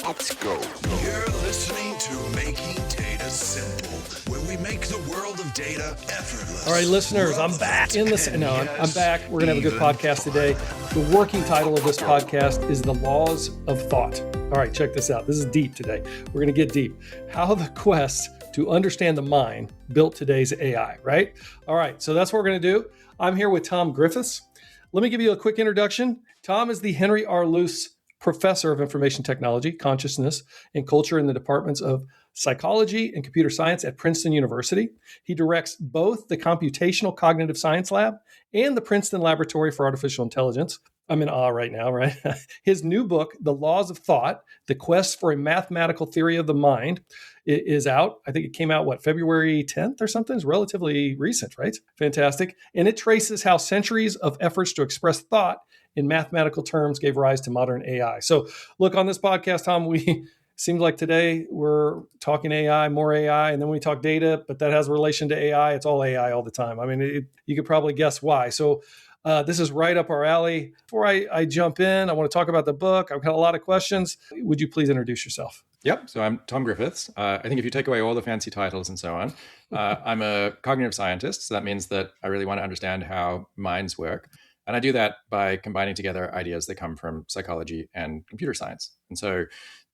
Let's go. You're listening to Making Data Simple, where we make the world of data effortless. All right, listeners, I'm back in this. No, I'm back. We're going to have a good podcast today. The working title of this podcast is The Laws of Thought. All right, check this out. This is deep today. We're going to get deep. How the quest to understand the mind built today's AI, right? All right, so that's what we're going to do. I'm here with Tom Griffiths. Let me give you a quick introduction. Tom is the Henry R. Luce Professor of Information Technology, Consciousness, and Culture in the departments of Psychology and Computer Science at Princeton University. He directs both the Computational Cognitive Science Lab and the Princeton Laboratory for Artificial Intelligence. I'm in awe right now, right? His new book, The Laws of Thought, The Quest for a Mathematical Theory of the Mind, is out. I think it came out, February 10th or something? It's relatively recent, right? Fantastic. And it traces how centuries of efforts to express thought in mathematical terms gave rise to modern AI. So look, on this podcast, Tom, we seems like today we're talking AI, more AI, and then we talk data, but that has a relation to AI. It's all AI all the time. I mean, you could probably guess why. So this is right up our alley. Before I jump in, I want to talk about the book. I've got a lot of questions. Would you please introduce yourself? Yep. So I'm Tom Griffiths. I think if you take away all the fancy titles and so on, I'm a cognitive scientist. So that means that I really want to understand how minds work. And I do that by combining together ideas that come from psychology and computer science. And so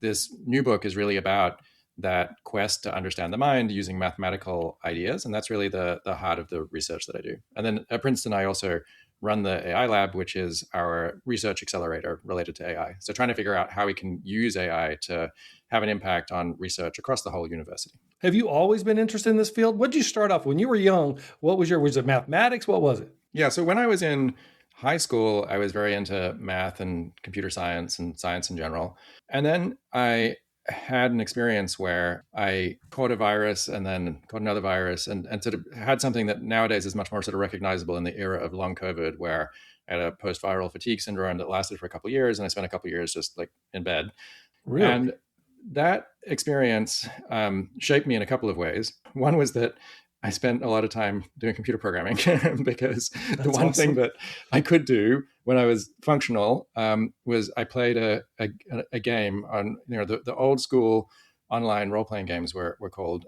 this new book is really about that quest to understand the mind using mathematical ideas. And that's really the heart of the research that I do. And then at Princeton, I also run the AI lab, which is our research accelerator related to AI. So trying to figure out how we can use AI to have an impact on research across the whole university. Have you always been interested in this field? What did you start off when you were young? Was it mathematics? What was it? Yeah. So when I was in high school, I was very into math and computer science and science in general. And then I had an experience where I caught a virus and then caught another virus and sort of had something that nowadays is much more sort of recognizable in the era of long COVID, where I had a post-viral fatigue syndrome that lasted for a couple of years. And I spent a couple of years just like in bed. Really? And that experience shaped me in a couple of ways. One was that I spent a lot of time doing computer programming because the one thing that I could do when I was functional was I played a game on, the old school online role-playing games were called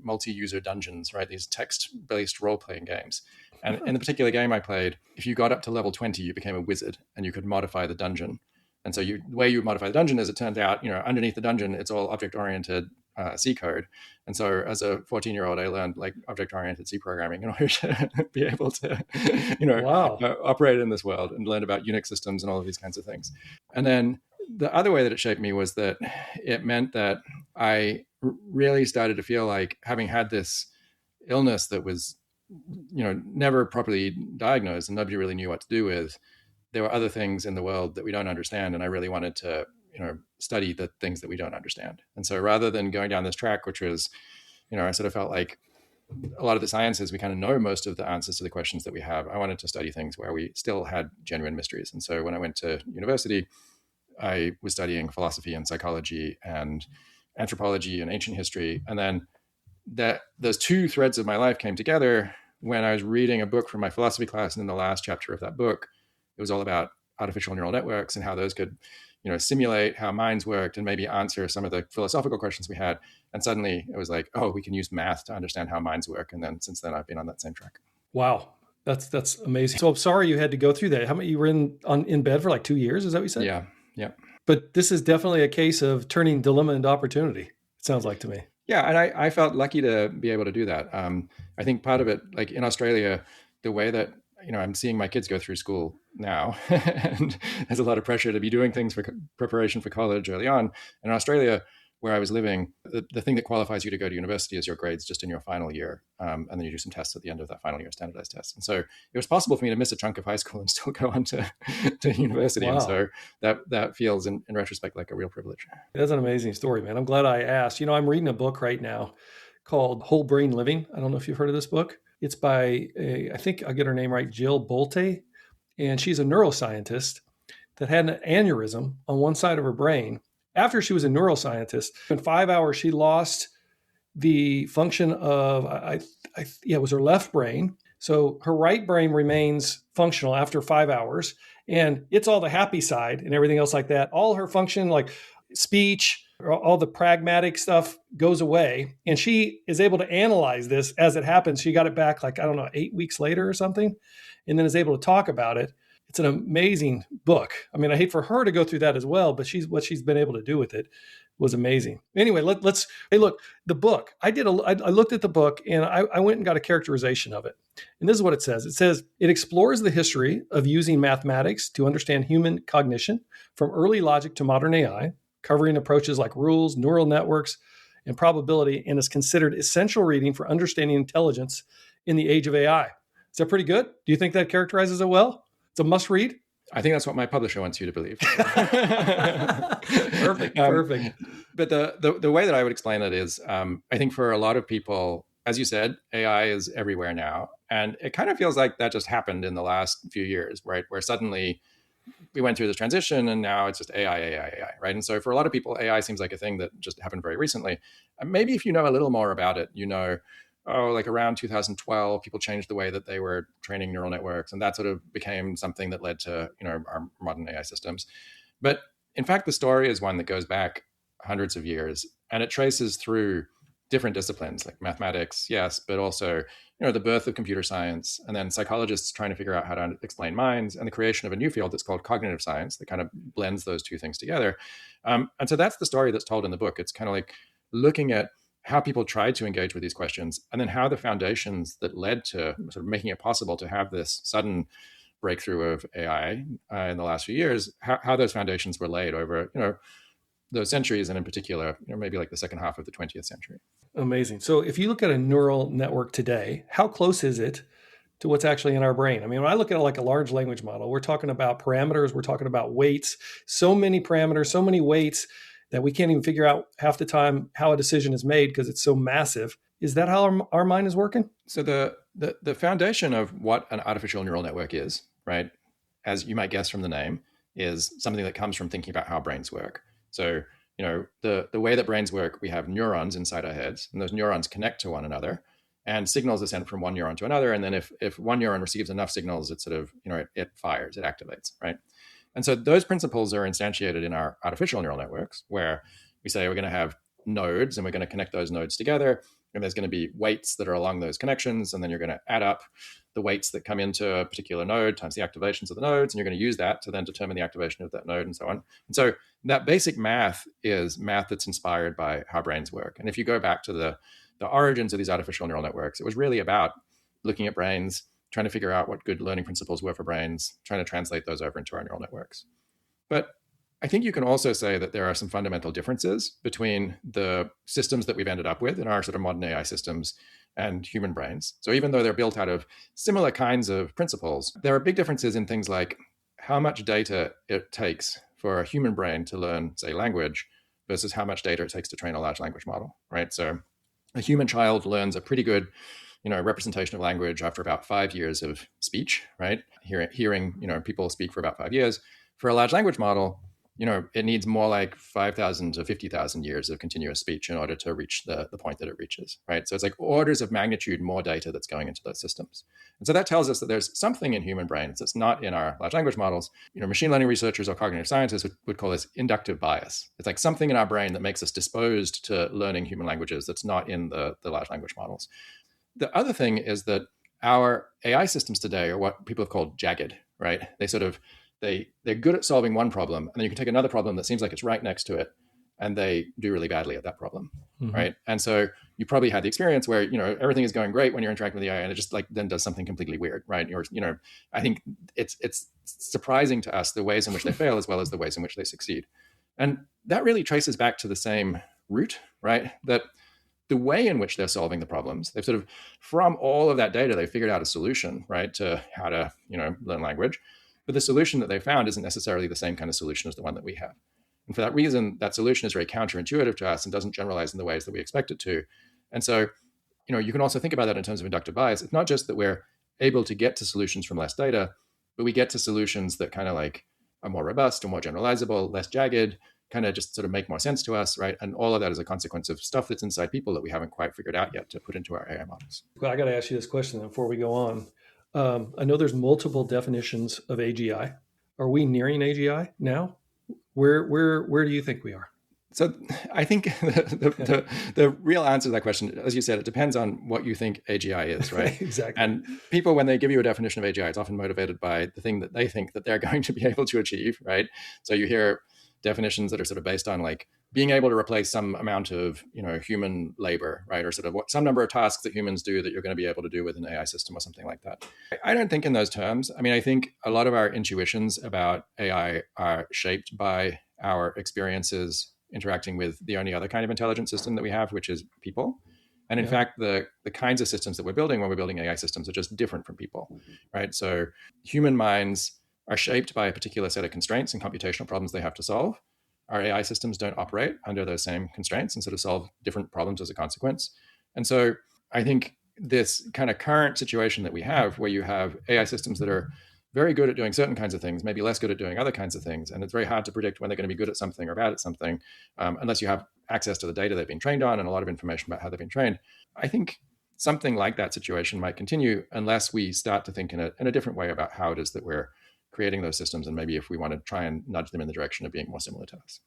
multi-user dungeons, right? These text-based role-playing games. And in the particular game I played, if you got up to level 20, you became a wizard and you could modify the dungeon. And so the way you would modify the dungeon is, it turned out, underneath the dungeon, it's all object-oriented C code. And so as a 14-year-old, I learned like object-oriented C programming in order to be able to, operate in this world, and learn about Unix systems and all of these kinds of things. And then the other way that it shaped me was that it meant that I really started to feel like, having had this illness that was, never properly diagnosed and nobody really knew what to do with, there were other things in the world that we don't understand. And I really wanted to study the things that we don't understand. And so rather than going down this track, which was, I sort of felt like a lot of the sciences, we kind of know most of the answers to the questions that we have. I wanted to study things where we still had genuine mysteries. And so when I went to university, I was studying philosophy and psychology and anthropology and ancient history. And then those two threads of my life came together when I was reading a book from my philosophy class. And in the last chapter of that book, it was all about artificial neural networks and how those could simulate how minds worked and maybe answer some of the philosophical questions we had. And suddenly it was like, oh, we can use math to understand how minds work. And then since then, I've been on that same track. Wow. That's amazing. So I'm sorry you had to go through that. How many, you were in bed for like 2 years? Is that what you said? Yeah. But this is definitely a case of turning dilemma into opportunity, it sounds like to me. Yeah. And I felt lucky to be able to do that. I think part of it, like in Australia, the way that I'm seeing my kids go through school now, and there's a lot of pressure to be doing things for preparation for college early on. In Australia, where I was living, the thing that qualifies you to go to university is your grades just in your final year. And then you do some tests at the end of that final year, standardized tests. And so it was possible for me to miss a chunk of high school and still go on to university. Wow. And so that feels in retrospect like a real privilege. That's an amazing story, man. I'm glad I asked. I'm reading a book right now called Whole Brain Living. I don't know if you've heard of this book. It's by, I think I'll get her name right, Jill Bolte. And she's a neuroscientist that had an aneurysm on one side of her brain. After she was a neuroscientist, in 5 hours, she lost the function of, it was her left brain. So her right brain remains functional after 5 hours. And it's all the happy side and everything else like that. All her function, like speech, all the pragmatic stuff goes away. And she is able to analyze this as it happens. She got it back 8 weeks later or something, and then is able to talk about it. It's an amazing book. I mean, I hate for her to go through that as well, but what she's been able to do with it was amazing. Anyway, hey, look, the book. I looked at the book and I went and got a characterization of it. And this is what it says. It says, it explores the history of using mathematics to understand human cognition from early logic to modern AI, covering approaches like rules, neural networks, and probability, and is considered essential reading for understanding intelligence in the age of AI. Is that pretty good? Do you think that characterizes it well? It's a must read? I think that's what my publisher wants you to believe. Perfect. But the way that I would explain it is, I think for a lot of people, as you said, AI is everywhere now. And it kind of feels like that just happened in the last few years, right? Where suddenly we went through this transition and now it's just AI, right? And so for a lot of people, AI seems like a thing that just happened very recently. And maybe if you know a little more about it, around 2012, people changed the way that they were training neural networks. And that sort of became something that led to, our modern AI systems. But in fact, the story is one that goes back hundreds of years, and it traces through different disciplines like mathematics, yes, but also, the birth of computer science, and then psychologists trying to figure out how to explain minds, and the creation of a new field that's called cognitive science that kind of blends those two things together. And so that's the story that's told in the book. It's kind of like looking at how people tried to engage with these questions, and then how the foundations that led to sort of making it possible to have this sudden breakthrough of AI in the last few years, how those foundations were laid over, those centuries, and in particular, maybe like the second half of the 20th century. Amazing. So if you look at a neural network today, how close is it to what's actually in our brain? I mean, when I look at it like a large language model, we're talking about parameters, we're talking about weights, so many parameters, so many weights that we can't even figure out half the time how a decision is made because it's so massive. Is that how our mind is working? So the foundation of what an artificial neural network is, right, as you might guess from the name, is something that comes from thinking about how brains work. So, the way that brains work, we have neurons inside our heads, and those neurons connect to one another, and signals are sent from one neuron to another. And then if one neuron receives enough signals, it sort of, it fires, it activates, right? And so those principles are instantiated in our artificial neural networks, where we say we're going to have nodes and we're going to connect those nodes together. And there's going to be weights that are along those connections. And then you're going to add up the weights that come into a particular node times the activations of the nodes. And you're going to use that to then determine the activation of that node and so on. And so that basic math is math that's inspired by how brains work. And if you go back to the origins of these artificial neural networks, it was really about looking at brains, trying to figure out what good learning principles were for brains, trying to translate those over into our neural networks. But I think you can also say that there are some fundamental differences between the systems that we've ended up with in our sort of modern AI systems and human brains. So even though they're built out of similar kinds of principles, there are big differences in things like how much data it takes for a human brain to learn, say, language versus how much data it takes to train a large language model, right? So a human child learns a pretty good representation of language after about 5 years of speech, right? Hearing, people speak for about 5 years. For a large language model, it needs more like 5,000 to 50,000 years of continuous speech in order to reach the point that it reaches, right? So it's like orders of magnitude more data that's going into those systems. And so that tells us that there's something in human brains that's not in our large language models. Machine learning researchers or cognitive scientists would call this inductive bias. It's like something in our brain that makes us disposed to learning human languages that's not in the large language models. The other thing is that our AI systems today are what people have called jagged, right? They're good at solving one problem, and then you can take another problem that seems like it's right next to it, and they do really badly at that problem, right? And so you probably had the experience where, everything is going great when you're interacting with the AI, and it just then does something completely weird, right? I think it's surprising to us the ways in which they fail as well as the ways in which they succeed. And that really traces back to the same root, right? That the way in which they're solving the problems, they've sort of, from all of that data, they figured out a solution, right, to how to, learn language. But the solution that they found isn't necessarily the same kind of solution as the one that we have. And for that reason, that solution is very counterintuitive to us and doesn't generalize in the ways that we expect it to. And so, you can also think about that in terms of inductive bias. It's not just that we're able to get to solutions from less data, but we get to solutions that kind of like are more robust and more generalizable, less jagged, kind of just sort of make more sense to us, right? And all of that is a consequence of stuff that's inside people that we haven't quite figured out yet to put into our AI models. Well, I got to ask you this question before we go on. I know there's multiple definitions of AGI. Are we nearing AGI now? Where do you think we are? So I think the real answer to that question, as you said, it depends on what you think AGI is, right? Exactly. And people, when they give you a definition of AGI, it's often motivated by the thing that they think that they're going to be able to achieve, right? So you hear definitions that are sort of based on like being able to replace some amount of, human labor, right? Or sort of some number of tasks that humans do that you're going to be able to do with an AI system or something like that. I don't think in those terms. I mean, I think a lot of our intuitions about AI are shaped by our experiences interacting with the only other kind of intelligent system that we have, which is people. And in fact, the kinds of systems that we're building when we're building AI systems are just different from people, right? So human minds are shaped by a particular set of constraints and computational problems they have to solve. Our AI systems don't operate under those same constraints and sort of solve different problems as a consequence. And so I think this kind of current situation that we have, where you have AI systems that are very good at doing certain kinds of things, maybe less good at doing other kinds of things. And it's very hard to predict when they're going to be good at something or bad at something, unless you have access to the data they've been trained on and a lot of information about how they've been trained. I think something like that situation might continue unless we start to think in a different way about how it is that we're creating those systems, and maybe if we want to try and nudge them in the direction of being more similar to us.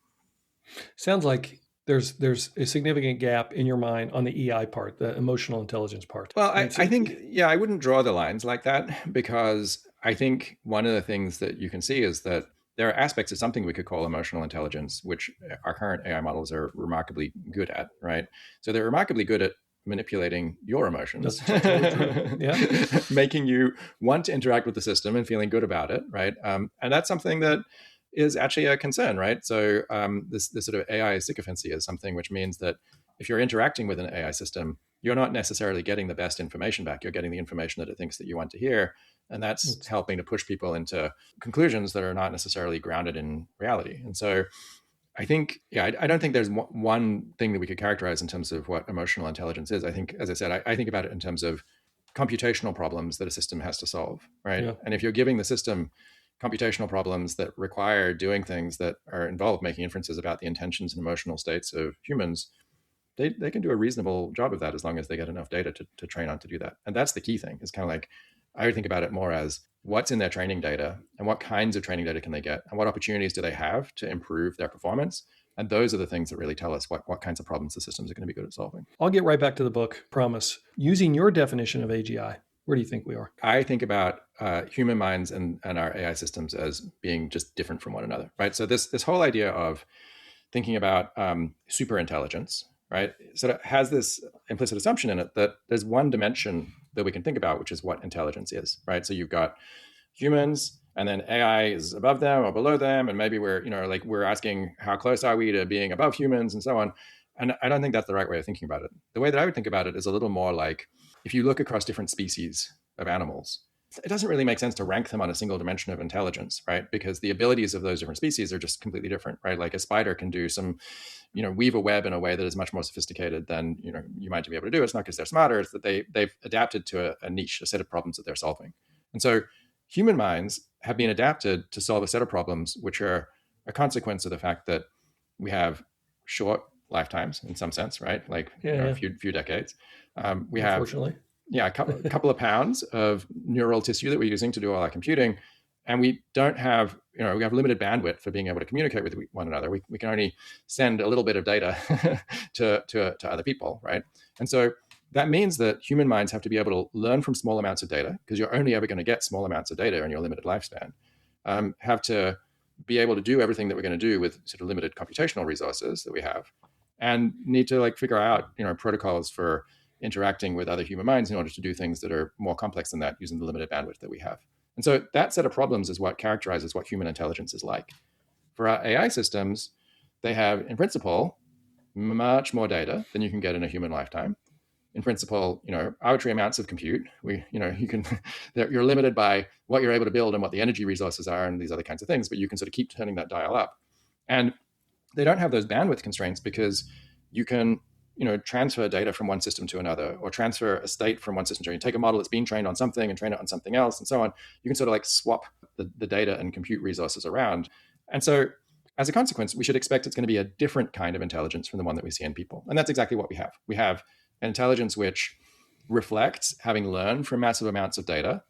Sounds like there's a significant gap in your mind on the EI part, the emotional intelligence part. Well, I think, I wouldn't draw the lines like that, because I think one of the things that you can see is that there are aspects of something we could call emotional intelligence, which our current AI models are remarkably good at, right? So they're remarkably good at manipulating your emotions. That's totally true. Yeah. Making you want to interact with the system and feeling good about it, right? And that's something that is actually a concern, right? So this sort of AI sycophancy is something which means that if you're interacting with an AI system, you're not necessarily getting the best information back. You're getting the information that it thinks that you want to hear. And that's helping to push people into conclusions that are not necessarily grounded in reality. And so I think, I don't think there's one thing that we could characterize in terms of what emotional intelligence is. I think, as I said, I think about it in terms of computational problems that a system has to solve, right? Yeah. And if you're giving the system computational problems that require doing things that are involved making inferences about the intentions and emotional states of humans, they can do a reasonable job of that as long as they get enough data to train on to do that. And that's the key thing. It's kind of like, I would think about it more as what's in their training data and what kinds of training data can they get and what opportunities do they have to improve their performance. And those are the things that really tell us what kinds of problems the systems are going to be good at solving. I'll get right back to the book, promise. Using your definition of AGI, where do you think we are? I think about human minds and our AI systems as being just different from one another, right? So this whole idea of thinking about super intelligence, right? So it has this implicit assumption in it that there's one dimension that we can think about, which is what intelligence is, right? So you've got humans, and then AI is above them or below them, and maybe we're asking how close are we to being above humans and so on. And I don't think that's the right way of thinking about it. The way that I would think about it is a little more like if you look across different species of animals, it doesn't really make sense to rank them on a single dimension of intelligence, right? Because the abilities of those different species are just completely different, right? Like a spider can do some, weave a web in a way that is much more sophisticated than, you might be able to do. It's not because they're smarter, it's that they've adapted to a niche, a set of problems that they're solving. And so human minds have been adapted to solve a set of problems which are a consequence of the fact that we have short lifetimes in some sense, right? Like a few decades. We have, a couple of pounds of neural tissue that we're using to do all our computing. And we don't have, we have limited bandwidth for being able to communicate with one another. We can only send a little bit of data to other people, right? And so that means that human minds have to be able to learn from small amounts of data, because you're only ever going to get small amounts of data in your limited lifespan. Have to be able to do everything that we're going to do with sort of limited computational resources that we have, and need to figure out, protocols for interacting with other human minds in order to do things that are more complex than that using the limited bandwidth that we have. And so that set of problems is what characterizes what human intelligence is like. For our AI systems, they have, in principle, much more data than you can get in a human lifetime. In principle, arbitrary amounts of compute. You're limited by what you're able to build and what the energy resources are and these other kinds of things, but you can sort of keep turning that dial up. And they don't have those bandwidth constraints because you can, transfer data from one system to another, or transfer a state from one system to another. You take a model that's been trained on something and train it on something else and so on. You can sort of swap the data and compute resources around. And so as a consequence, we should expect it's going to be a different kind of intelligence from the one that we see in people. And that's exactly what we have. We have an intelligence which reflects having learned from massive amounts of data,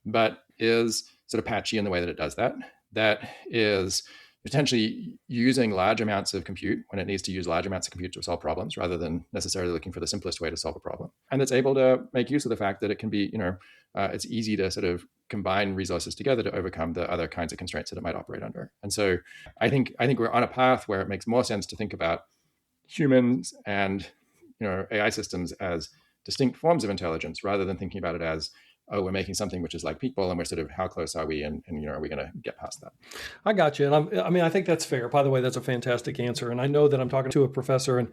but is sort of patchy in the way that it does that. That is, potentially using large amounts of compute when it needs to use large amounts of compute to solve problems rather than necessarily looking for the simplest way to solve a problem. And it's able to make use of the fact that it can be, it's easy to sort of combine resources together to overcome the other kinds of constraints that it might operate under. And so I think we're on a path where it makes more sense to think about humans and AI systems as distinct forms of intelligence rather than thinking about it as, oh, we're making something which is like people, and we're sort of, how close are we, and are we going to get past that? I got you, and I think that's fair. By the way, that's a fantastic answer, and I know that I'm talking to a professor, and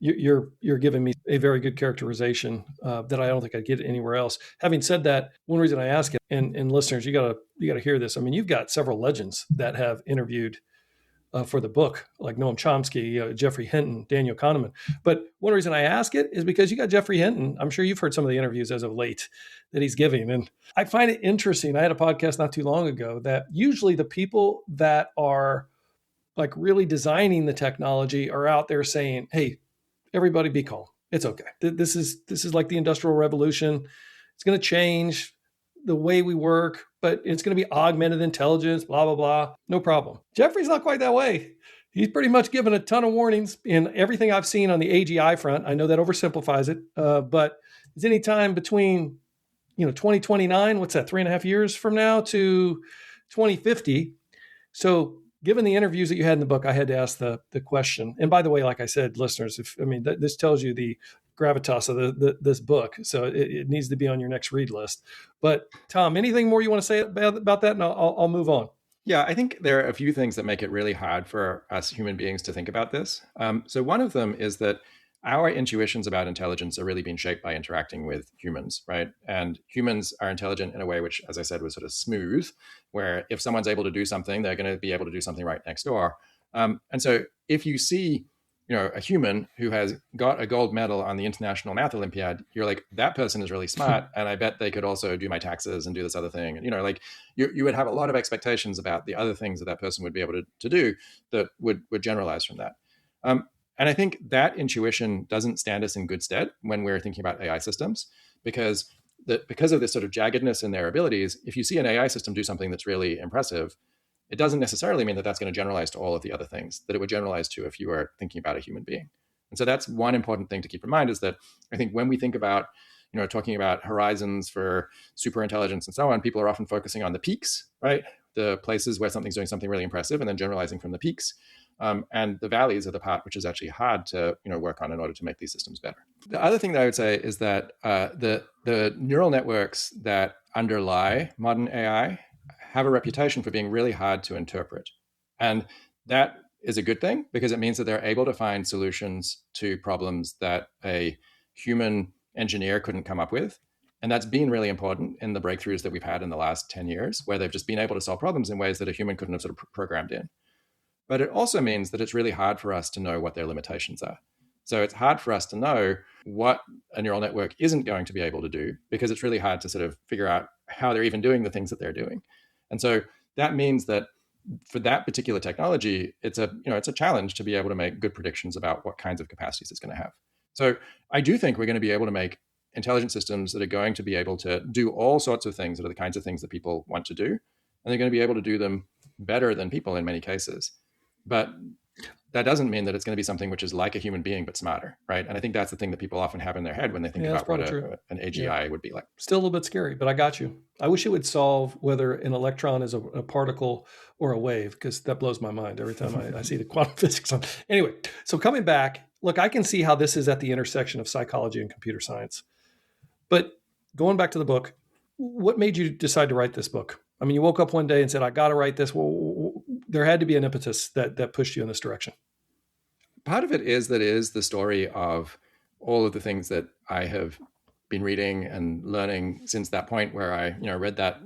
you're giving me a very good characterization that I don't think I'd get anywhere else. Having said that, one reason I ask it, and listeners, you gotta hear this. I mean, you've got several legends that have interviewed for the book, like Noam Chomsky, Jeffrey Hinton, Daniel Kahneman. But one reason I ask it is because you got Jeffrey Hinton. I'm sure you've heard some of the interviews as of late that he's giving. And I find it interesting. I had a podcast not too long ago that usually the people that are like really designing the technology are out there saying, hey, everybody be calm. It's okay. This is like the Industrial Revolution. It's going to change the way we work, but it's going to be augmented intelligence, blah, blah, blah. No problem. Jeffrey's not quite that way. He's pretty much given a ton of warnings in everything I've seen on the AGI front. I know that oversimplifies it, but it's any time between, 2029, what's that, 3.5 years from now, to 2050. So given the interviews that you had in the book, I had to ask the question. And by the way, like I said, listeners, this tells you the gravitas of this book. So it needs to be on your next read list. But Tom, anything more you want to say about that? And I'll move on. Yeah, I think there are a few things that make it really hard for us human beings to think about this. So one of them is that our intuitions about intelligence are really being shaped by interacting with humans, right? And humans are intelligent in a way which, as I said, was sort of smooth, where if someone's able to do something, they're going to be able to do something right next door. And so if you see, a human who has got a gold medal on the International Math Olympiad, you're like, that person is really smart. And I bet they could also do my taxes and do this other thing. And, you would have a lot of expectations about the other things that person would be able to do that would generalize from that. And I think that intuition doesn't stand us in good stead when we're thinking about AI systems, because of this sort of jaggedness in their abilities, if you see an AI system do something that's really impressive, it doesn't necessarily mean that that's going to generalize to all of the other things that it would generalize to if you were thinking about a human being. And so that's one important thing to keep in mind, is that I think when we think about, talking about horizons for superintelligence and so on, people are often focusing on the peaks, right? The places where something's doing something really impressive and then generalizing from the peaks. And the valleys are the part which is actually hard to work on in order to make these systems better. The other thing that I would say is that the neural networks that underlie modern AI have a reputation for being really hard to interpret. And that is a good thing, because it means that they're able to find solutions to problems that a human engineer couldn't come up with. And that's been really important in the breakthroughs that we've had in the last 10 years, where they've just been able to solve problems in ways that a human couldn't have sort of programmed in. But it also means that it's really hard for us to know what their limitations are. So it's hard for us to know what a neural network isn't going to be able to do, because it's really hard to sort of figure out how they're even doing the things that they're doing. And so that means that for that particular technology, it's a challenge to be able to make good predictions about what kinds of capacities it's going to have. So I do think we're going to be able to make intelligent systems that are going to be able to do all sorts of things that are the kinds of things that people want to do. And they're going to be able to do them better than people in many cases. But that doesn't mean that it's going to be something which is like a human being, but smarter, right? And I think that's the thing that people often have in their head when they think about what an AGI would be like. Still a little bit scary, but I got you. I wish it would solve whether an electron is a particle or a wave, because that blows my mind every time I see the quantum physics on. Anyway, so coming back, look, I can see how this is at the intersection of psychology and computer science. But going back to the book, what made you decide to write this book? I mean, you woke up one day and said, I got to write this. Well, there had to be an impetus that pushed you in this direction. Part of it is the story of all of the things that I have been reading and learning since that point where I, read that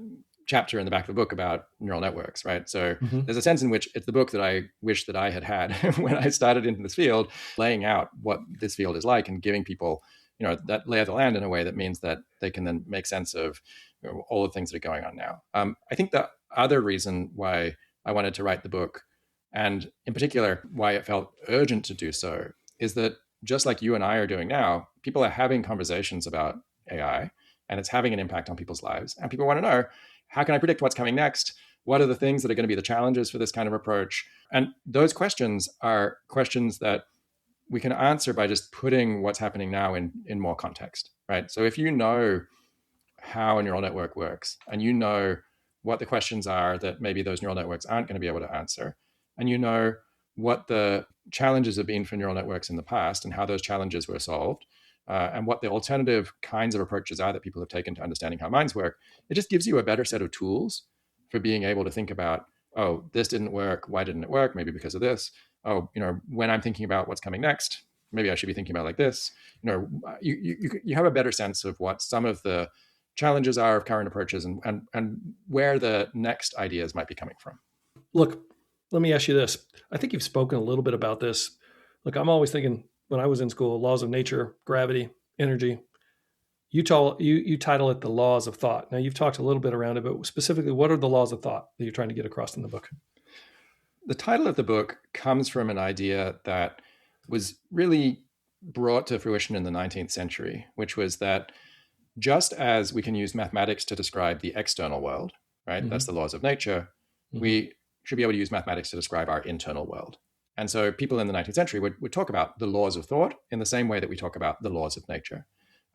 chapter in the back of the book about neural networks, right? So there's a sense in which it's the book that I wish that I had when I started into this field, laying out what this field is like and giving people, that lay of the land in a way that means that they can then make sense of all the things that are going on now. I think the other reason why I wanted to write the book, and in particular why it felt urgent to do so, is that just like you and I are doing now, people are having conversations about AI, and it's having an impact on people's lives. And people want to know, how can I predict what's coming next? What are the things that are going to be the challenges for this kind of approach? And those questions are questions that we can answer by just putting what's happening now in more context, right? So if you know how a neural network works, and you know what the questions are that maybe those neural networks aren't going to be able to answer, and you know what the challenges have been for neural networks in the past and how those challenges were solved, and what the alternative kinds of approaches are that people have taken to understanding how minds work, it just gives you a better set of tools for being able to think about, oh, this didn't work. Why didn't it work? Maybe because of this. Oh, when I'm thinking about what's coming next, maybe I should be thinking about like this. You have a better sense of what some of the challenges are of current approaches and where the next ideas might be coming from. Look, let me ask you this. I think you've spoken a little bit about this. Look, I'm always thinking when I was in school, laws of nature, gravity, energy. You title it the laws of thought. Now, you've talked a little bit around it, but specifically, what are the laws of thought that you're trying to get across in the book? The title of the book comes from an idea that was really brought to fruition in the 19th century, which was that just as we can use mathematics to describe the external world, right? Mm-hmm. That's the laws of nature. Mm-hmm. We should be able to use mathematics to describe our internal world. And so people in the 19th century would talk about the laws of thought in the same way that we talk about the laws of nature.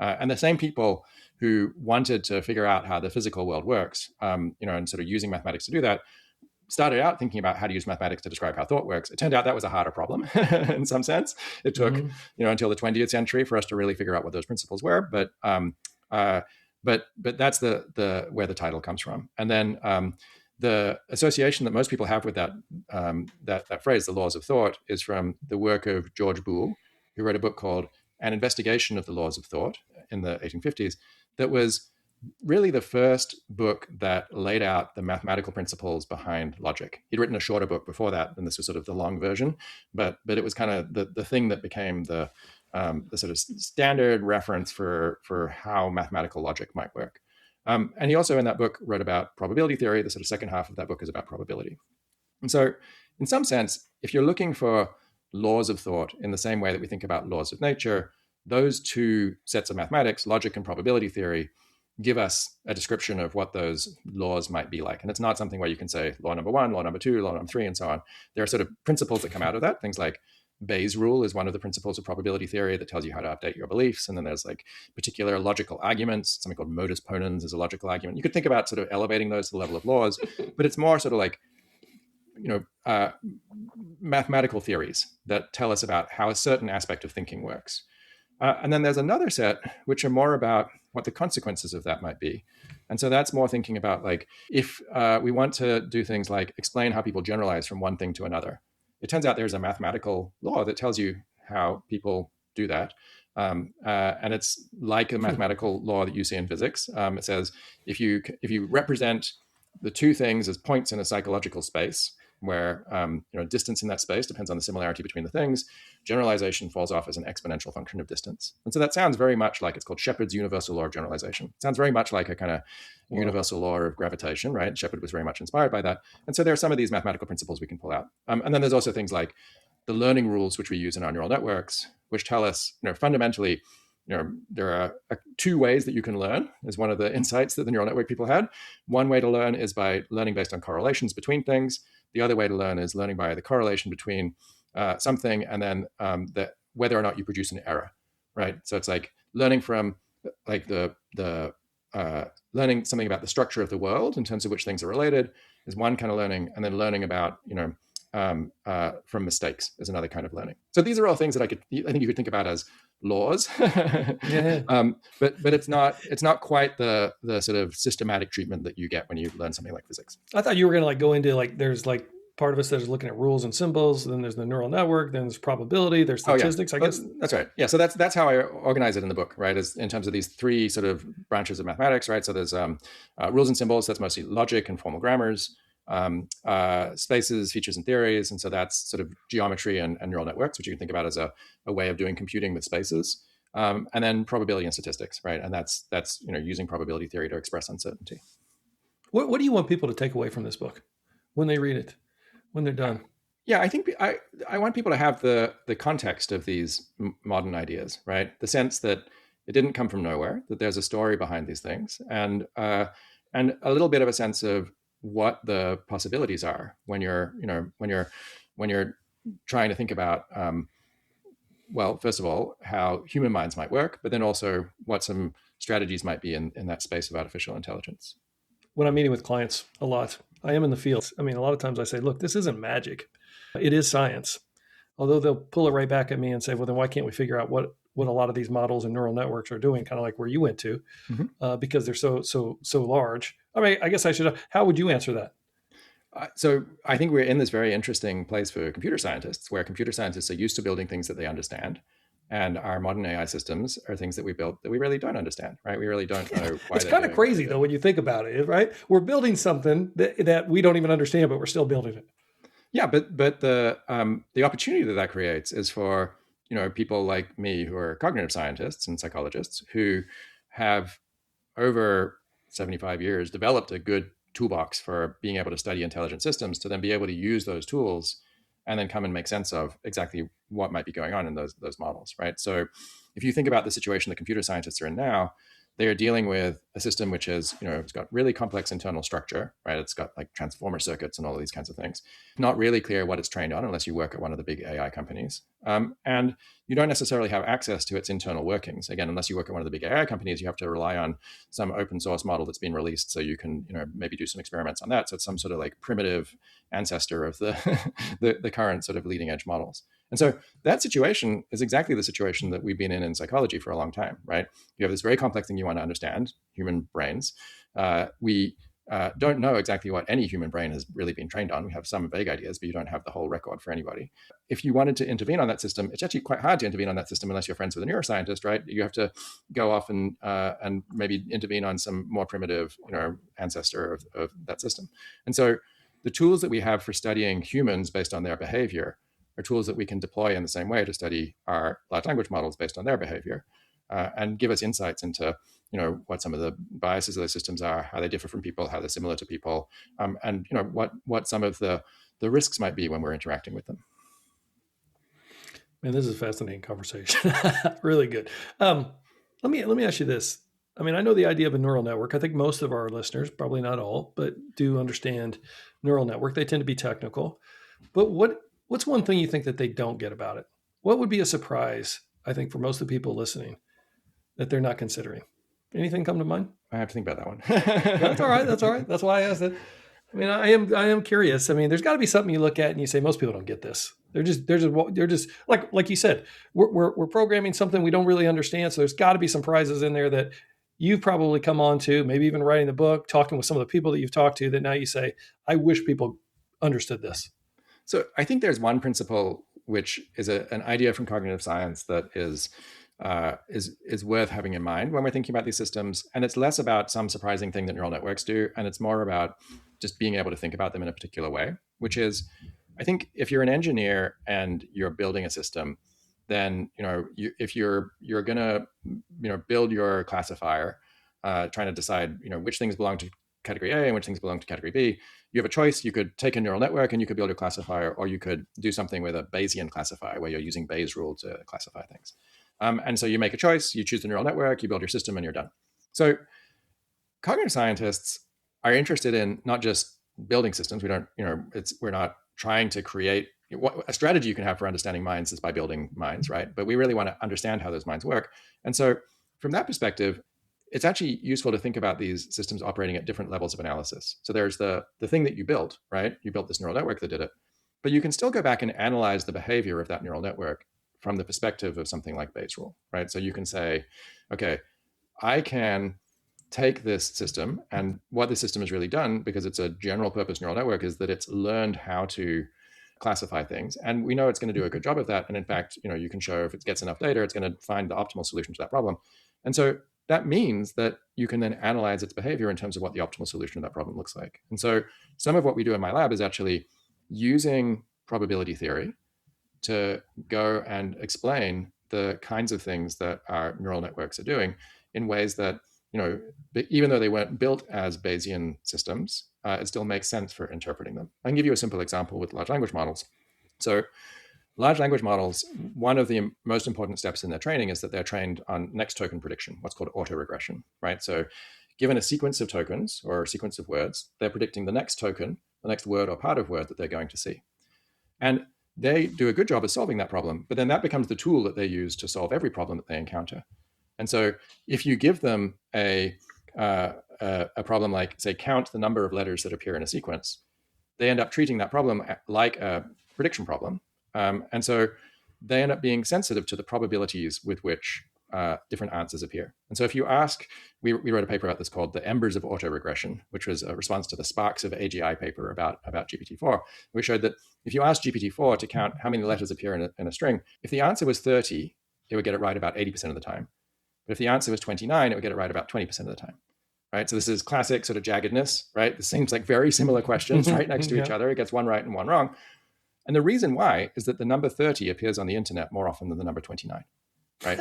And the same people who wanted to figure out how the physical world works, and sort of using mathematics to do that, started out thinking about how to use mathematics to describe how thought works. It turned out that was a harder problem in some sense. It took, until the 20th century for us to really figure out what those principles were. But that's the where the title comes from. And then the association that most people have with that phrase, the laws of thought, is from the work of George Boole, who wrote a book called An Investigation of the Laws of Thought in the 1850s, that was really the first book that laid out the mathematical principles behind logic. He'd written a shorter book before that, and this was sort of the long version, but it was kind of the thing that became the sort of standard reference for how mathematical logic might work. And he also in that book wrote about probability theory. The sort of second half of that book is about probability. And so in some sense, if you're looking for laws of thought in the same way that we think about laws of nature, those two sets of mathematics, logic and probability theory, give us a description of what those laws might be like. And it's not something where you can say law number 1, law number 2, law number 3, and so on. There are sort of principles that come out of that. Things like Bayes' rule is one of the principles of probability theory that tells you how to update your beliefs. And then there's like particular logical arguments, something called modus ponens is a logical argument. You could think about sort of elevating those to the level of laws, but it's more sort of like, mathematical theories that tell us about how a certain aspect of thinking works. And then there's another set, which are more about what the consequences of that might be. And so that's more thinking about like, if we want to do things like explain how people generalize from one thing to another, it turns out there's a mathematical law that tells you how people do that. And it's like a mathematical law that you see in physics. It says, if you represent the two things as points in a psychological space, where distance in that space depends on the similarity between the things, generalization falls off as an exponential function of distance. And so that sounds very much like, it's called Shepard's universal law of generalization. It sounds very much like a kind of universal law of gravitation, right? Shepard was very much inspired by that. And so there are some of these mathematical principles we can pull out. And then there's also things like the learning rules, which we use in our neural networks, which tell us, fundamentally, there are two ways that you can learn, is one of the insights that the neural network people had. One way to learn is by learning based on correlations between things. The other way to learn is learning by the correlation between something and then whether or not you produce an error, right? So it's like learning from like learning something about the structure of the world in terms of which things are related is one kind of learning, and then learning about from mistakes is another kind of learning. So these are all things that I think you could think about as laws, yeah. But it's not quite the sort of systematic treatment that you get when you learn something like physics. I thought you were going to go into there's part of us that is looking at rules and symbols, then there's the neural network, then there's probability, there's statistics. I guess that's right. Yeah, so that's how I organize it in the book, right? Is in terms of these three sort of branches of mathematics, right? So there's rules and symbols. That's mostly logic and formal grammars. Spaces, features, and theories. And so that's sort of geometry and neural networks, which you can think about as a way of doing computing with spaces. And then probability and statistics, right? And that's using probability theory to express uncertainty. What do you want people to take away from this book when they read it, when they're done? Yeah, I think I want people to have the context of these modern ideas, right? The sense that it didn't come from nowhere, that there's a story behind these things, and a little bit of a sense of what the possibilities are when you're trying to think about, well, first of all, how human minds might work, but then also what some strategies might be in that space of artificial intelligence. When I'm meeting with clients a lot, I am in the field. I mean, a lot of times I say, look, this isn't magic. It is science. Although they'll pull it right back at me and say, well, then why can't we figure out what a lot of these models and neural networks are doing, kind of like where you went to, because they're so large. I mean, I guess how would you answer that? So I think we're in this very interesting place for computer scientists, where computer scientists are used to building things that they understand. And our modern AI systems are things that we built that we really don't understand, right? We really don't know why. It's kind of crazy, though, when you think about it, right? We're building something that we don't even understand, but we're still building it. Yeah, but the opportunity that creates is for people like me who are cognitive scientists and psychologists who have over 75 years developed a good toolbox for being able to study intelligent systems, to then be able to use those tools and then come and make sense of exactly what might be going on in those models, right? So if you think about the situation that computer scientists are in now, they are dealing with a system which is, it's got really complex internal structure, right? It's got like transformer circuits and all of these kinds of things. Not really clear what it's trained on unless you work at one of the big AI companies. And you don't necessarily have access to its internal workings. Again, unless you work at one of the big AI companies, you have to rely on some open source model that's been released so you can, maybe do some experiments on that. So it's some sort of like primitive ancestor of the the current sort of leading edge models. And so that situation is exactly the situation that we've been in psychology for a long time, right? You have this very complex thing you want to understand, human brains. We don't know exactly what any human brain has really been trained on. We have some vague ideas, but you don't have the whole record for anybody. If you wanted to intervene on that system, it's actually quite hard to intervene on that system unless you're friends with a neuroscientist, right? You have to go off and maybe intervene on some more primitive, ancestor of that system. And so the tools that we have for studying humans based on their behavior are tools that we can deploy in the same way to study our large language models based on their behavior, and give us insights into, what some of the biases of those systems are, how they differ from people, how they're similar to people, and what some of the risks might be when we're interacting with them. Man, this is a fascinating conversation. Really good. Let me ask you this. I mean, I know the idea of a neural network. I think most of our listeners, probably not all, but do understand neural network. They tend to be technical. But what's one thing you think that they don't get about it? What would be a surprise, I think, for most of the people listening that they're not considering? Anything come to mind? I have to think about that one. That's all right. That's why I asked it. I mean, I am curious. I mean, there's got to be something you look at and you say, most people don't get this. They're just like you said, we're programming something we don't really understand. So there's got to be some prizes in there that you've probably come on to, maybe even writing the book, talking with some of the people that you've talked to, that now you say, I wish people understood this. So I think there's one principle which is an idea from cognitive science that is worth having in mind when we're thinking about these systems. And it's less about some surprising thing that neural networks do, and it's more about just being able to think about them in a particular way, which is, I think if you're an engineer and you're building a system, then if you're going to build your classifier, trying to decide which things belong to category A and which things belong to category B, you have a choice. You could take a neural network and you could build a classifier, or you could do something with a Bayesian classifier where you're using Bayes' rule to classify things. And so you make a choice, you choose the neural network, you build your system, and you're done. So cognitive scientists are interested in not just building systems. We're not trying to create a strategy you can have for understanding minds is by building minds, right? But we really want to understand how those minds work. And so from that perspective, it's actually useful to think about these systems operating at different levels of analysis. So there's the thing that you built, right? You built this neural network that did it, but you can still go back and analyze the behavior of that neural network from the perspective of something like Bayes' rule, right? So you can say, okay, I can take this system, and what this system has really done, because it's a general purpose neural network, is that it's learned how to classify things. And we know it's going to do a good job of that. And in fact, you can show if it gets enough data, it's going to find the optimal solution to that problem. And so that means that you can then analyze its behavior in terms of what the optimal solution to that problem looks like. And so some of what we do in my lab is actually using probability theory to go and explain the kinds of things that our neural networks are doing in ways that, even though they weren't built as Bayesian systems, it still makes sense for interpreting them. I can give you a simple example with large language models. So large language models, one of the most important steps in their training is that they're trained on next token prediction, what's called autoregression, right? So given a sequence of tokens or a sequence of words, they're predicting the next token, the next word or part of word that they're going to see. And they do a good job of solving that problem, but then that becomes the tool that they use to solve every problem that they encounter. And so if you give them a problem like, say, count the number of letters that appear in a sequence, they end up treating that problem like a prediction problem. And so they end up being sensitive to the probabilities with which different answers appear. And so if you ask, we wrote a paper about this called The Embers of Autoregression, which was a response to the Sparks of AGI paper about GPT-4. We showed that if you ask GPT-4 to count how many letters appear in a string, if the answer was 30, it would get it right about 80% of the time. But if the answer was 29, it would get it right about 20% of the time. Right? So this is classic sort of jaggedness, right? This seems like very similar questions right next to each other. It gets one right and one wrong. And the reason why is that the number 30 appears on the internet more often than the number 29, right?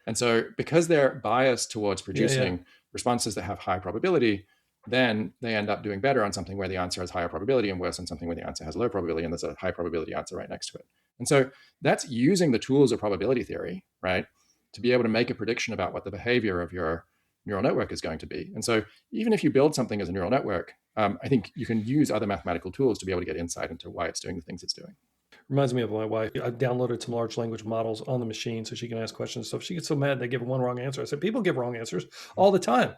And so because they're biased towards producing responses that have high probability, then they end up doing better on something where the answer has higher probability and worse on something where the answer has low probability and there's a high probability answer right next to it. And so that's using the tools of probability theory, right, to be able to make a prediction about what the behavior of your neural network is going to be. And so even if you build something as a neural network, I think you can use other mathematical tools to be able to get insight into why it's doing the things it's doing. Reminds me of my wife. I downloaded some large language models on the machine so she can ask questions. So if she gets so mad they give one wrong answer, I said, people give wrong answers all the time.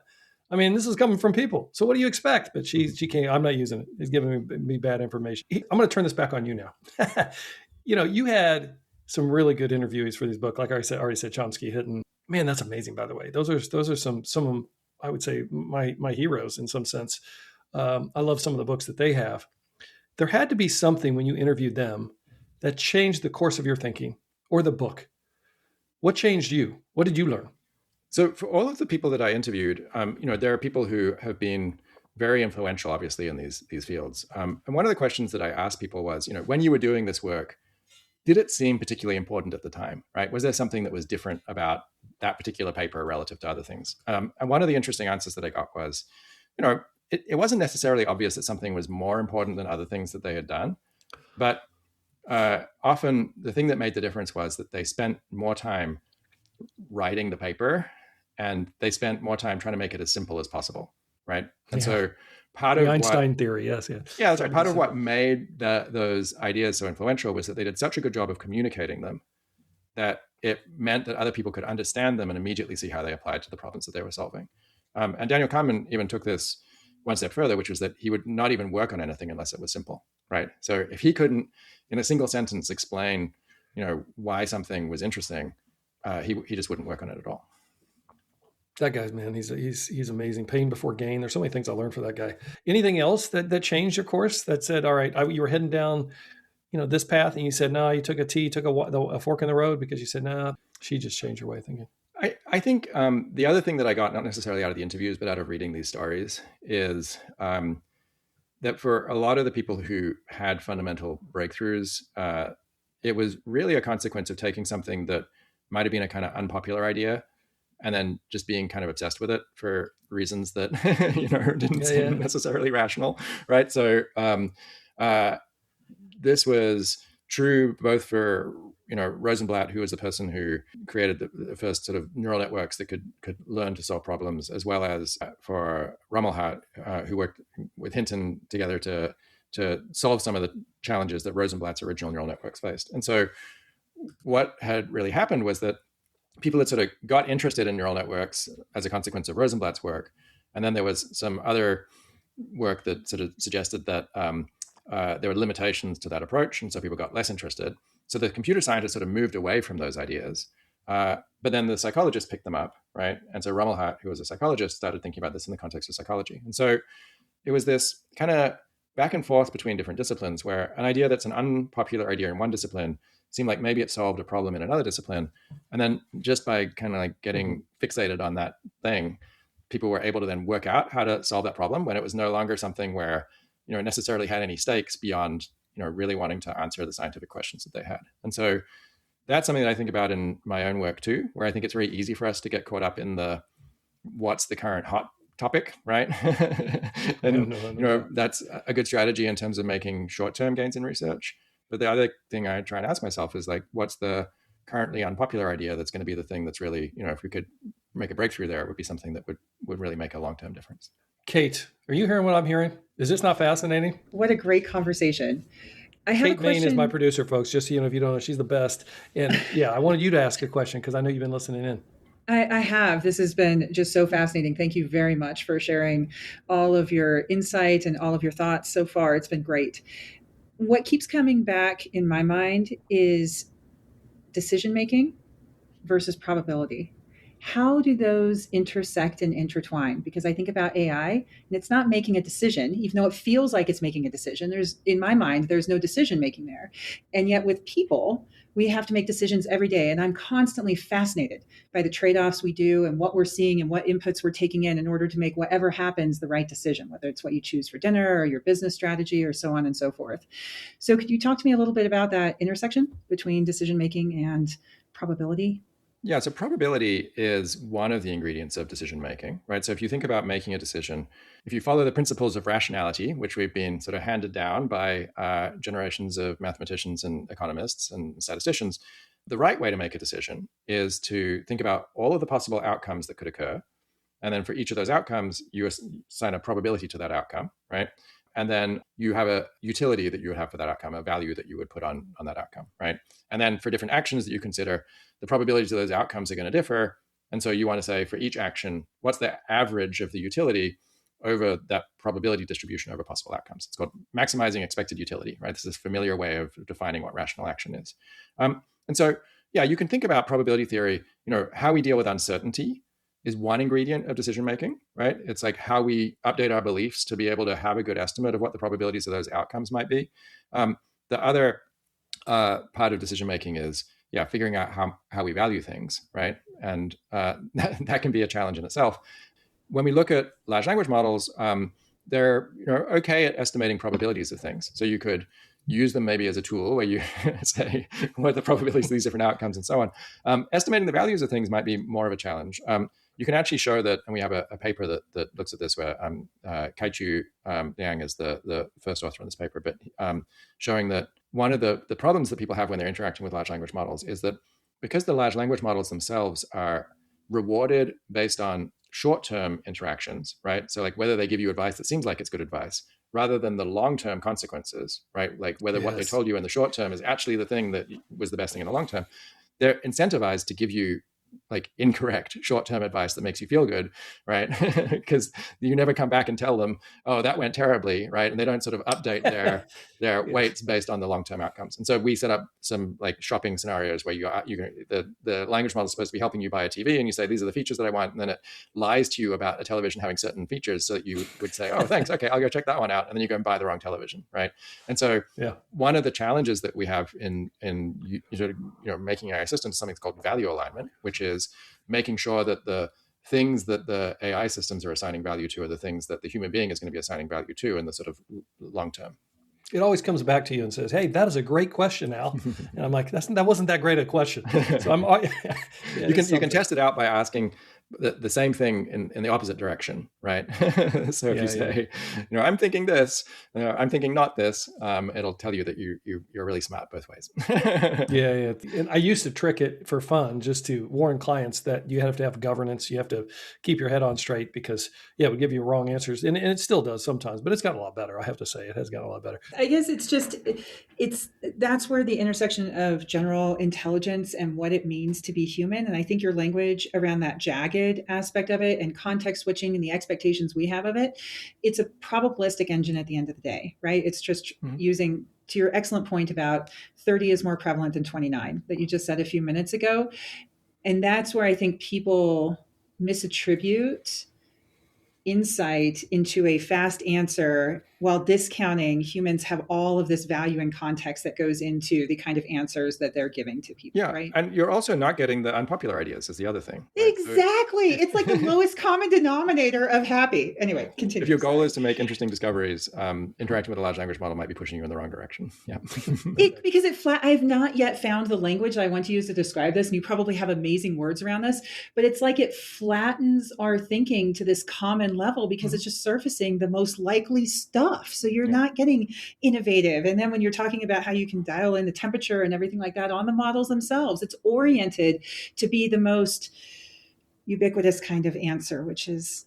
I mean, this is coming from people. So what do you expect? But she can't, I'm not using it. It's giving me bad information. I'm going to turn this back on you now. You had some really good interviewees for these books. Like I already said, Chomsky, Hinton. Man, that's amazing, by the way. Those are some of, I would say, my heroes in some sense. I love some of the books that they have. There had to be something when you interviewed them that changed the course of your thinking or the book. What changed you? What did you learn? So for all of the people that I interviewed, there are people who have been very influential, obviously, in these fields. And one of the questions that I asked people was, when you were doing this work, did it seem particularly important at the time, right? Was there something that was different about that particular paper relative to other things? And one of the interesting answers that I got was, it wasn't necessarily obvious that something was more important than other things that they had done, but often the thing that made the difference was that they spent more time writing the paper and they spent more time trying to make it as simple as possible, right? And so part of Einstein theory, yes. Yeah, that's right. Part of what made those ideas so influential was that they did such a good job of communicating them that it meant that other people could understand them and immediately see how they applied to the problems that they were solving. And Daniel Kahneman even took this one step further, which was that he would not even work on anything unless it was simple, right? So if he couldn't, in a single sentence, explain, why something was interesting, he just wouldn't work on it at all. That guy's, man, he's amazing. Pain before gain. There's so many things I learned from that guy. Anything else that changed your course that said, all right, you were heading down, this path, and you said, no, you took a fork in the road because you said, no, she just changed your way of thinking. I think the other thing that I got, not necessarily out of the interviews, but out of reading these stories, is that for a lot of the people who had fundamental breakthroughs, it was really a consequence of taking something that might have been a kind of unpopular idea and then just being kind of obsessed with it for reasons that didn't seem necessarily rational, right? So this was true both for Rosenblatt, who was the person who created the first sort of neural networks that could learn to solve problems, as well as for Rumelhart, who worked with Hinton together to solve some of the challenges that Rosenblatt's original neural networks faced. And so what had really happened was that people had sort of got interested in neural networks as a consequence of Rosenblatt's work. And then there was some other work that sort of suggested that there were limitations to that approach. And so people got less interested. So the computer scientists sort of moved away from those ideas. But then the psychologists picked them up, right? And so Rumelhart, who was a psychologist, started thinking about this in the context of psychology. And so it was this kind of back and forth between different disciplines where an idea that's an unpopular idea in one discipline seemed like maybe it solved a problem in another discipline. And then just by kind of like getting fixated on that thing, people were able to then work out how to solve that problem when it was no longer something where, it necessarily had any stakes beyond, really wanting to answer the scientific questions that they had. And so that's something that I think about in my own work too, where I think it's very easy for us to get caught up in what's the current hot topic, right? And, that's a good strategy in terms of making short-term gains in research. But the other thing I try and ask myself is like, what's the currently unpopular idea that's going to be the thing that's really, if we could make a breakthrough there, it would be something that would really make a long-term difference. Kate, are you hearing what I'm hearing? Is this not fascinating? What a great conversation. I have Kate a question. Main is my producer, folks, just so you know, if you don't know, she's the best. And yeah, I wanted you to ask a question because I know you've been listening in. I have. This has been just so fascinating. Thank you very much for sharing all of your insight and all of your thoughts so far. It's been great. What keeps coming back in my mind is decision-making versus probability. How do those intersect and intertwine? Because I think about AI, and it's not making a decision, even though it feels like it's making a decision. In my mind, there's no decision making there. And yet with people, we have to make decisions every day. And I'm constantly fascinated by the trade-offs we do and what we're seeing and what inputs we're taking in order to make whatever happens the right decision, whether it's what you choose for dinner or your business strategy or so on and so forth. So could you talk to me a little bit about that intersection between decision making and probability? Yeah, so probability is one of the ingredients of decision making, right? So if you think about making a decision, if you follow the principles of rationality, which we've been sort of handed down by generations of mathematicians and economists and statisticians, the right way to make a decision is to think about all of the possible outcomes that could occur. And then for each of those outcomes, you assign a probability to that outcome, right? And then you have a utility that you would have for that outcome, a value that you would put on that outcome, right? And then for different actions that you consider, the probabilities of those outcomes are going to differ. And so you want to say for each action, what's the average of the utility over that probability distribution over possible outcomes? It's called maximizing expected utility, right? This is a familiar way of defining what rational action is. And so, yeah, you can think about probability theory, how we deal with uncertainty is one ingredient of decision making, right? It's like how we update our beliefs to be able to have a good estimate of what the probabilities of those outcomes might be. The other part of decision making is, figuring out how we value things, right? And that can be a challenge in itself. When we look at large language models, they're okay at estimating probabilities of things. So you could use them maybe as a tool where you say what are the probabilities of these different outcomes and so on. Estimating the values of things might be more of a challenge. You can actually show that, and we have a paper that looks at this where Kai-Chu Liang is the first author on this paper, but showing that one of the problems that people have when they're interacting with large language models is that because the large language models themselves are rewarded based on short-term interactions, right? So like whether they give you advice that seems like it's good advice, rather than the long-term consequences, right? Like whether what they told you in the short term is actually the thing that was the best thing in the long term. They're incentivized to give you like incorrect short-term advice that makes you feel good, right? Because you never come back and tell them, oh, that went terribly, right? And they don't sort of update their weights based on the long-term outcomes. And so we set up some like shopping scenarios where the language model is supposed to be helping you buy a TV, and you say, these are the features that I want, and then it lies to you about a television having certain features, so that you would say, oh, thanks, okay, I'll go check that one out, and then you go and buy the wrong television, right? And so one of the challenges that we have in making AI systems is something called value alignment, which is making sure that the things that the AI systems are assigning value to are the things that the human being is going to be assigning value to in the sort of long term. It always comes back to you and says, hey, that is a great question, Al. And I'm like, that wasn't that great a question. So you can test it out by asking the same thing in the opposite direction, right? So if you say, I'm thinking this, I'm thinking not this, it'll tell you that you're really smart both ways. Yeah. And I used to trick it for fun, just to warn clients that you have to have governance. You have to keep your head on straight because, it would give you wrong answers. And it still does sometimes, but it's gotten a lot better. I have to say it has gotten a lot better. I guess that's where the intersection of general intelligence and what it means to be human. And I think your language around that jagged aspect of it and context switching and the expectations we have of it, it's a probabilistic engine at the end of the day, right? It's just using, to your excellent point about 30 is more prevalent than 29 that you just said a few minutes ago. And that's where I think people misattribute insight into a fast answer while discounting humans have all of this value and context that goes into the kind of answers that they're giving to people, right? And you're also not getting the unpopular ideas is the other thing. Right? Exactly. So it's like the lowest common denominator of happy. Anyway, continue. If your goal is to make interesting discoveries, interacting with a large language model might be pushing you in the wrong direction. Yeah. Because I've not yet found the language I want to use to describe this, and you probably have amazing words around this, but it's like it flattens our thinking to this common level because it's just surfacing the most likely stuff stuff. So you're not getting innovative. And then when you're talking about how you can dial in the temperature and everything like that on the models themselves, it's oriented to be the most ubiquitous kind of answer, which is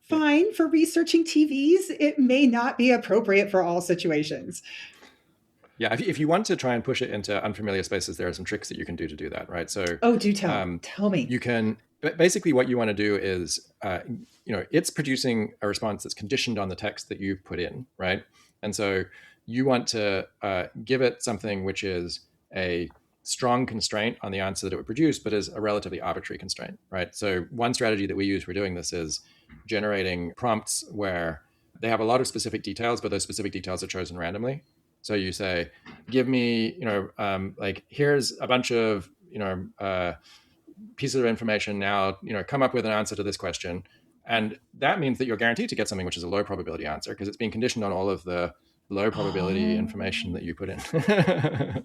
fine for researching TVs. It may not be appropriate for all situations. Yeah, if you want to try and push it into unfamiliar spaces, there are some tricks that you can do to do that, right? So, do tell. Tell me. You can, basically what you want to do is, it's producing a response that's conditioned on the text that you've put in, right? And so you want to give it something which is a strong constraint on the answer that it would produce, but is a relatively arbitrary constraint, right? So one strategy that we use for doing this is generating prompts where they have a lot of specific details, but those specific details are chosen randomly. So you say, give me, here's a bunch of, pieces of information now, come up with an answer to this question. And that means that you're guaranteed to get something which is a low probability answer because it's being conditioned on all of the low probability information that you put in.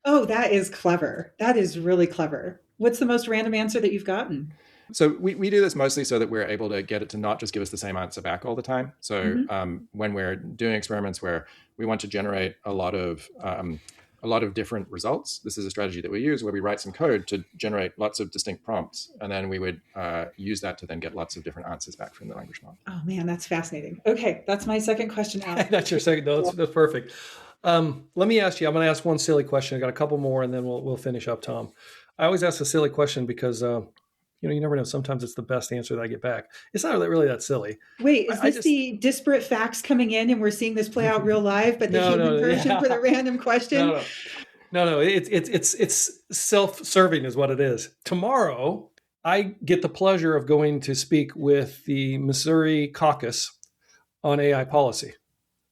Oh, that is clever. That is really clever. What's the most random answer that you've gotten? So we do this mostly so that we're able to get it to not just give us the same answer back all the time. So when we're doing experiments where we want to generate a lot of different results, this is a strategy that we use where we write some code to generate lots of distinct prompts, and then we would use that to then get lots of different answers back from the language model. Oh man, that's fascinating. Okay, that's my second question out. That's your second. No, that's perfect. Let me ask you. I'm going to ask one silly question. I got a couple more, and then we'll finish up, Tom. I always ask a silly question because you never know. Sometimes it's the best answer that I get back. It's not really that silly. Wait, is this the disparate facts coming in and we're seeing this play out real live, but the human version for the random question? No. It's self-serving is what it is. Tomorrow, I get the pleasure of going to speak with the Missouri caucus on AI policy.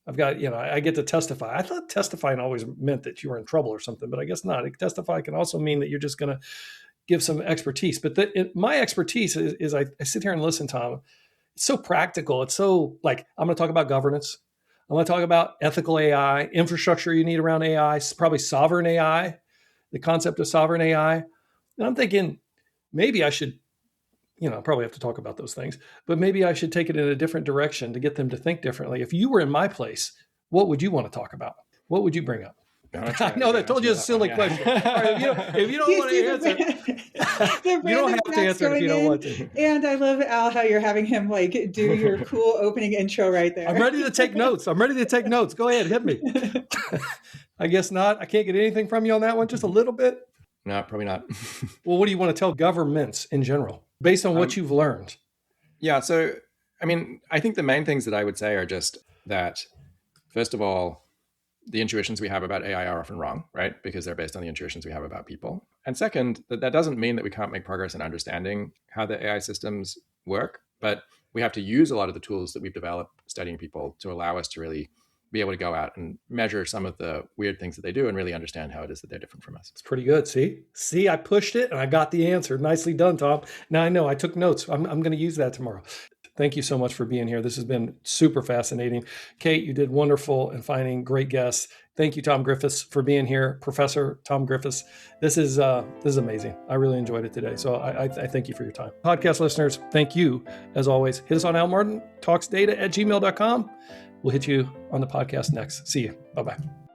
I've got, I get to testify. I thought testifying always meant that you were in trouble or something, but I guess not. Testify can also mean that you're just going to give some expertise. But my expertise is I sit here and listen, Tom. It's so practical. It's so I'm going to talk about governance. I'm going to talk about ethical AI, infrastructure you need around AI, probably sovereign AI, the concept of sovereign AI. And I'm thinking maybe I should, probably have to talk about those things, but maybe I should take it in a different direction to get them to think differently. If you were in my place, what would you want to talk about? What would you bring up? I know that told you it's a silly question. Right, if you don't want to answer, you don't have to answer if you don't want to. And I love, Al, how you're having him do your cool opening intro right there. I'm ready to take notes. Go ahead, hit me. I guess not. I can't get anything from you on that one, just a little bit. No, probably not. Well, what do you want to tell governments in general, based on what you've learned? Yeah, so, I think the main things that I would say are just that, first of all, the intuitions we have about AI are often wrong, right? Because they're based on the intuitions we have about people. And second, that doesn't mean that we can't make progress in understanding how the AI systems work, but we have to use a lot of the tools that we've developed studying people to allow us to really be able to go out and measure some of the weird things that they do and really understand how it is that they're different from us. It's pretty good. See, I pushed it and I got the answer. Nicely done, Tom. Now I know I took notes. I'm going to use that tomorrow. Thank you so much for being here. This has been super fascinating. Kate, you did wonderful in finding great guests. Thank you, Tom Griffiths, for being here. Professor Tom Griffiths. This is amazing. I really enjoyed it today. So I thank you for your time. Podcast listeners, thank you. As always, hit us on almartintalksdata@gmail.com. We'll hit you on the podcast next. See you. Bye-bye.